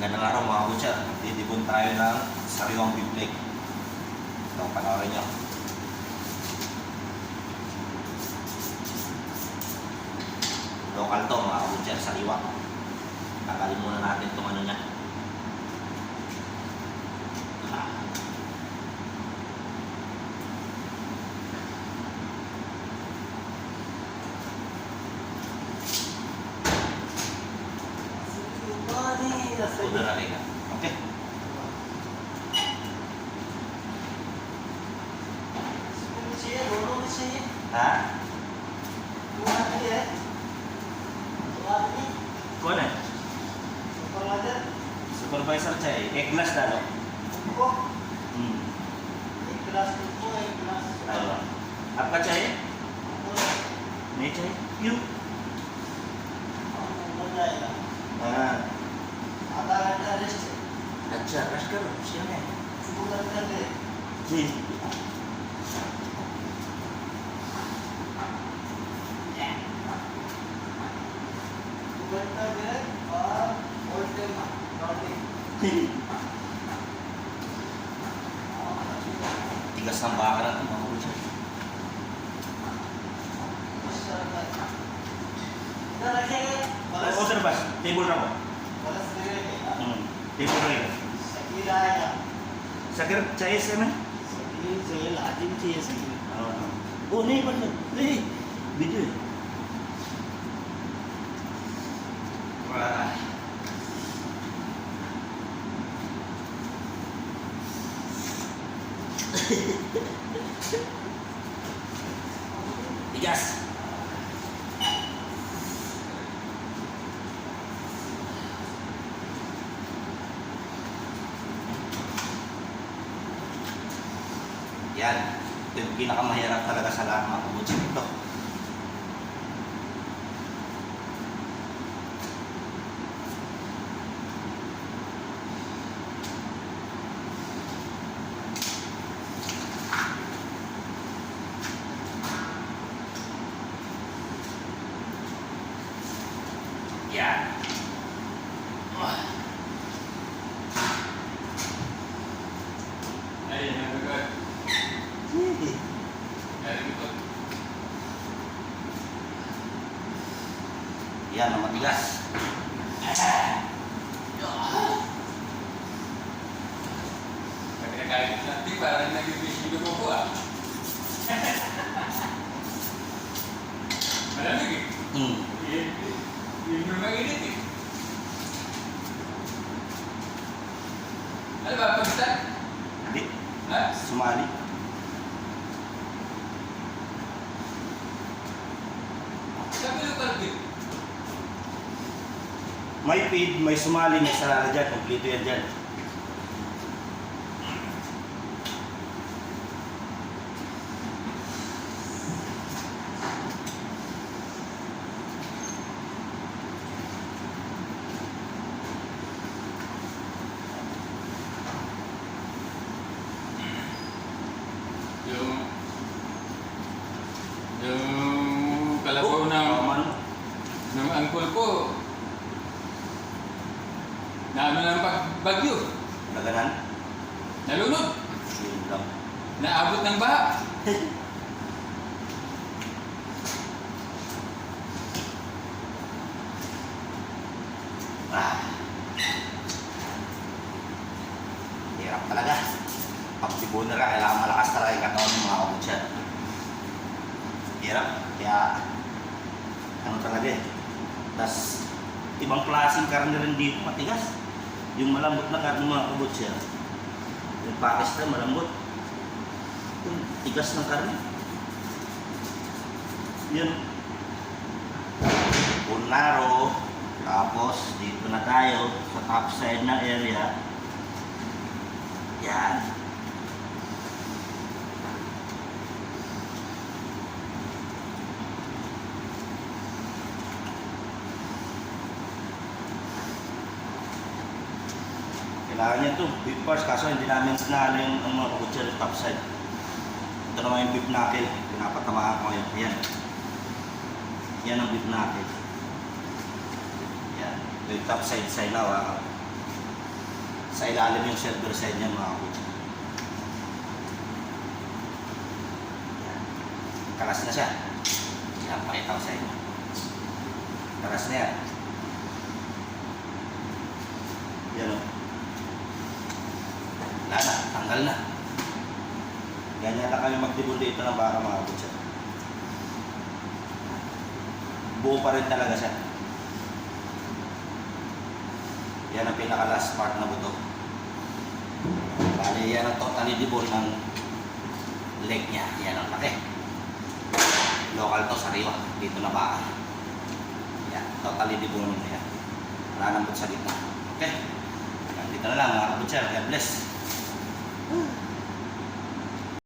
Ganang araw mga butcher, didibon tayo ng sariwang beef leg. Ito, panoorin nyo. Local to mga butcher, sariwa. Tagalin muna natin itong ano niya. Udah na rin. Okay. Ha? Kau na? Supervisor siya eh. Eglas dalo. Ayo. Apa siya eh? Ini siya eh. Yuk. अच्छा रश करो उसके में जी tiga sambakan itu mau ucap oh terbas table berapa table berapa Sakir चाहिए से में चाहिए लाती भी चाहिए सही वो नहीं मतलब नहीं वीडियो वाह Yes. Yan, ito yung pinakamahirap talaga sa lahat mga kabutsin ito. Yan. Yan ang matigas. Nanti parang nag-video mo po ah. Malamig eh. Yun yung mag-init eh. Ano ba, Pakistan? Hindi. Ha? Sumali. Sabi yung kalbit. May feed, may sumali, may sarara dyan. Kompleto yan dyan. Yung kalabaw ng uncle ko, na ano ng bagyo, Naganan. nalunod, Yun lang. naabot ng baha. Hirap talaga. Pag tibunan ka, kailangan malakas talaga yung katawan ng mga kabutsin. Hirap. Kaya, ano talaga eh. Tapos, ibang klaseng karne rin dito, matigas. Yung malambot na karne mga kabutsin. Yung Pakistan, malambot. Yung tigas ng karne. Yun. Punaro. Tapos, dito na tayo sa top side na area. Yan. Kailangan niya ito, beef parts, kaso hindi namin sinalo yung mga kabutsin sa top side. Ito naman yung beef knuckle, pinapatamaan ko ngayon. Yan. Yan ang beef knuckle. Yan. Ito yung top side sa ilaw. Nasa ilalim yung silver side niya mga kabutcher. Yan. Kalas na siya. Yan, pakita ko sa inyo. Kalas na yan. Yan o. Wala na, tanggal na. Ganyan lang kami magdibon dito ng baka mga kabutcher. Buo pa rin talaga siya. Yan ang pinaka-last part na buto. Bali, yan ang totally dibon ng leg niya. Yan ang laki. Local to, sariwa. Dito na baka. Yan, totally dibon niya. Wala nang but sa gitna. Okay? Dito na lang mga kabutcher. God bless.